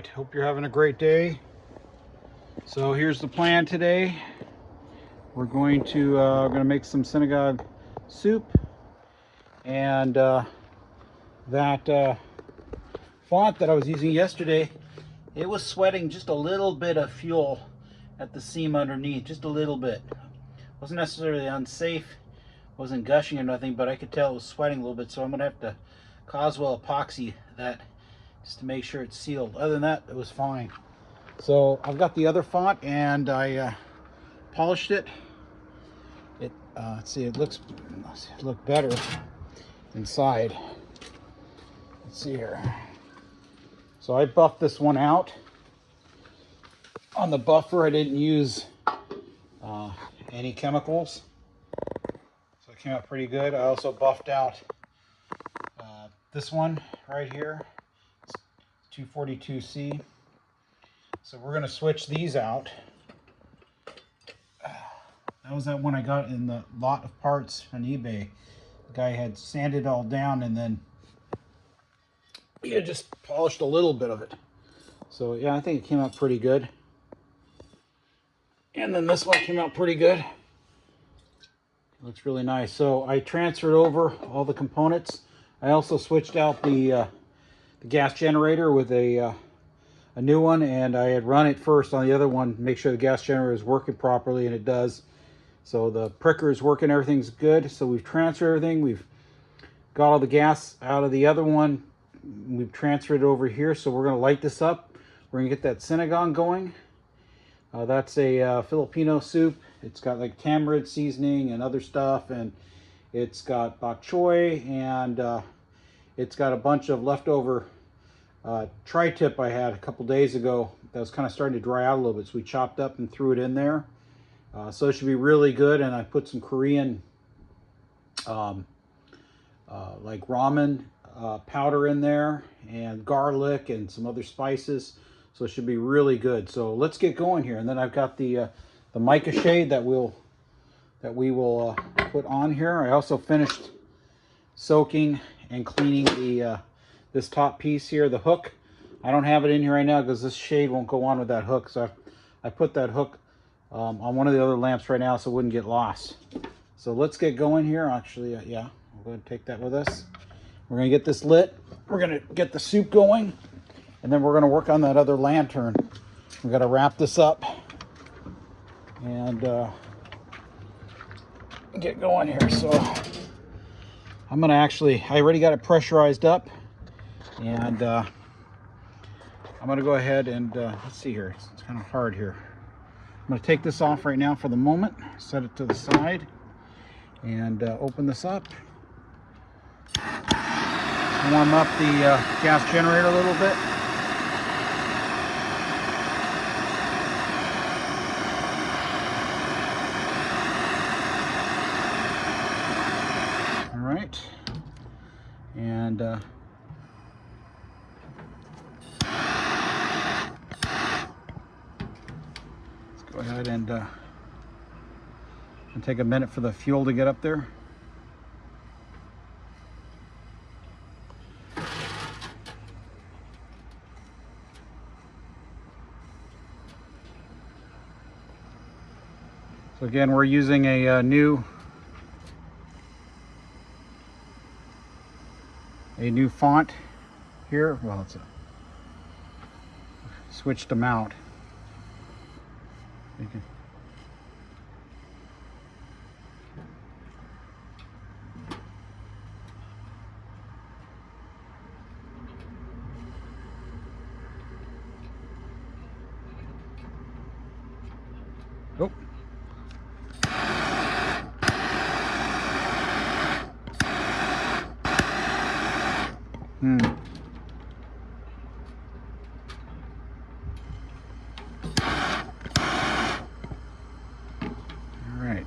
right, hope you're having a great day. So here's the plan today. We're going to make some Sinigang soup, and that font that I was using yesterday, it was sweating just a little bit of fuel at the seam underneath, just a little bit. Wasn't necessarily unsafe, wasn't gushing or nothing, but I could tell it was sweating a little bit, so I'm gonna have to Coswell epoxy that just to make sure it's sealed. Other than that, it was fine. So I've got the other font and I polished it. Let's see, it looks better inside. Let's see here. So I buffed this one out. On the buffer, I didn't use any chemicals, so it came out pretty good. I also buffed out this one right here, 242C. So we're going to switch these out. That was that one I got in the lot of parts on eBay. The guy had sanded all down and then he had just polished a little bit of it. So yeah, I think it came out pretty good. And then this one came out pretty good. It looks really nice. So I transferred over all the components. I also switched out the gas generator with a new one, and I had run it first on the other one, make sure the gas generator is working properly, and it does. So the pricker is working, everything's good. So we've transferred everything. We've got all the gas out of the other one. We've transferred it over here. So we're gonna light this up. We're gonna get that Sinigang going. That's a Filipino soup. It's got like tamarind seasoning and other stuff, and it's got bok choy, and it's got a bunch of leftover tri-tip I had a couple days ago that was kind of starting to dry out a little bit, so we chopped up and threw it in there. So it should be really good. And I put some Korean like ramen powder in there, and garlic and some other spices, so it should be really good. So let's get going here. And then I've got the mica shade that we will put on here. I also finished soaking and cleaning the this top piece here, the hook. I don't have it in here right now because this shade won't go on with that hook. So I put that hook on one of the other lamps right now so it wouldn't get lost. So let's get going here. Actually, yeah, we'll go ahead and take that with us. We're gonna get this lit. We're gonna get the soup going, and then we're gonna work on that other lantern. We gotta wrap this up and get going here. So I'm gonna I already got it pressurized up, and I'm gonna go ahead and let's see here. It's kind of hard here. I'm gonna take this off right now for the moment, set it to the side, and open this up. Warm up the gas generator a little bit. All right, and let's go ahead and take a minute for the fuel to get up there. So again, we're using a new font here. Well, it's switched them out. Okay. Oh. All right.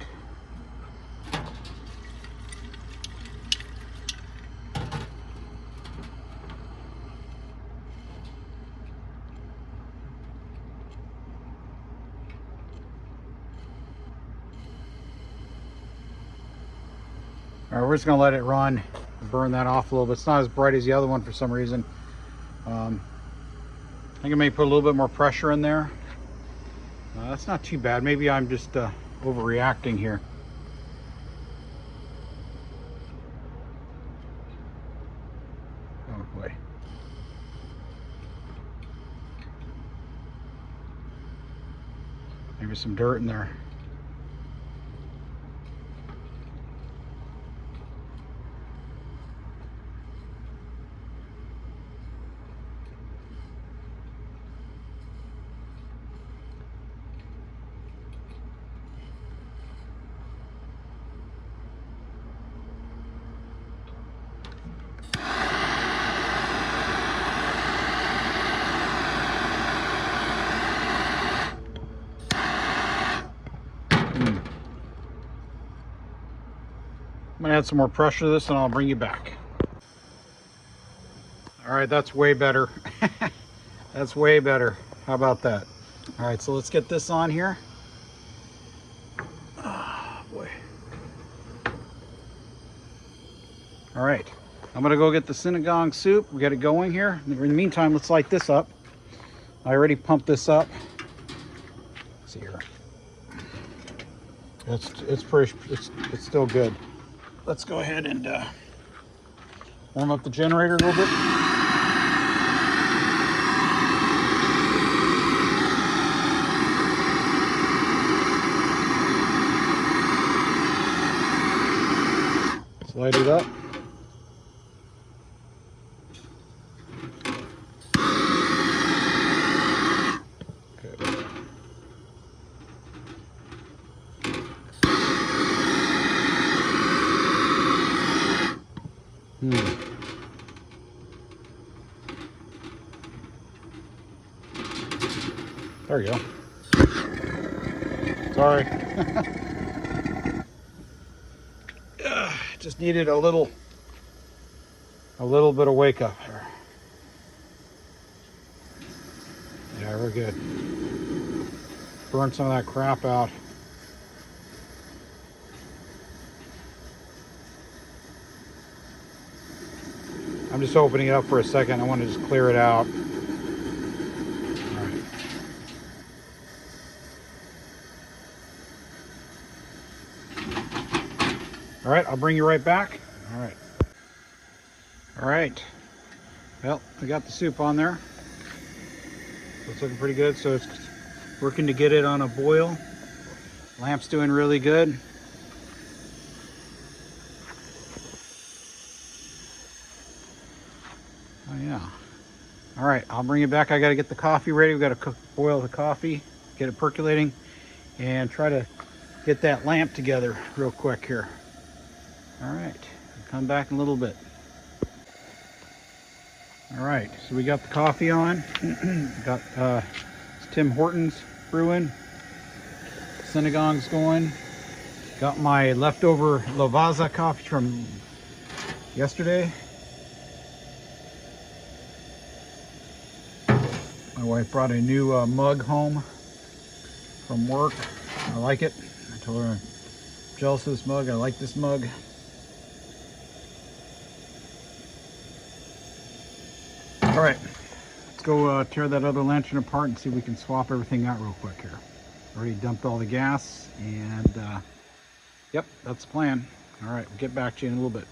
All right, we're just gonna let it run, burn that off a little bit. It's not as bright as the other one for some reason. I think I may put a little bit more pressure in there. That's not too bad. Maybe I'm just overreacting here. Oh boy. Maybe some dirt in there. I'm gonna add some more pressure to this and I'll bring you back. All right, that's way better. That's way better. How about that? All right, so let's get this on here. Oh boy. All right, I'm gonna go get the sinigang soup. We got it going here. In the meantime, let's light this up. I already pumped this up. Let's see here. It's still good. Let's go ahead and warm up the generator a little bit. Let's light it up. Good. There you go. Sorry. Just needed a little bit of wake up here. Yeah, we're good. Burn some of that crap out. I'm just opening it up for a second. I want to just clear it out. All right, I'll bring you right back. All right. Well, we got the soup on there. So it's looking pretty good. So it's working to get it on a boil. Lamp's doing really good. Oh yeah. All right, I'll bring it back. I got to get the coffee ready. We got to boil the coffee, get it percolating, and try to get that lamp together real quick here. All right, I'll come back in a little bit. All right, so we got the coffee on. Got it's Tim Hortons brewing. Sinigang's going. Got my leftover Lavazza coffee from yesterday. My wife brought a new mug home from work. I like it. I told her I'm jealous of this mug. I like this mug. All right, let's go tear that other lantern apart and see if we can swap everything out real quick here. Already dumped all the gas and yep, that's the plan. All right, we'll get back to you in a little bit.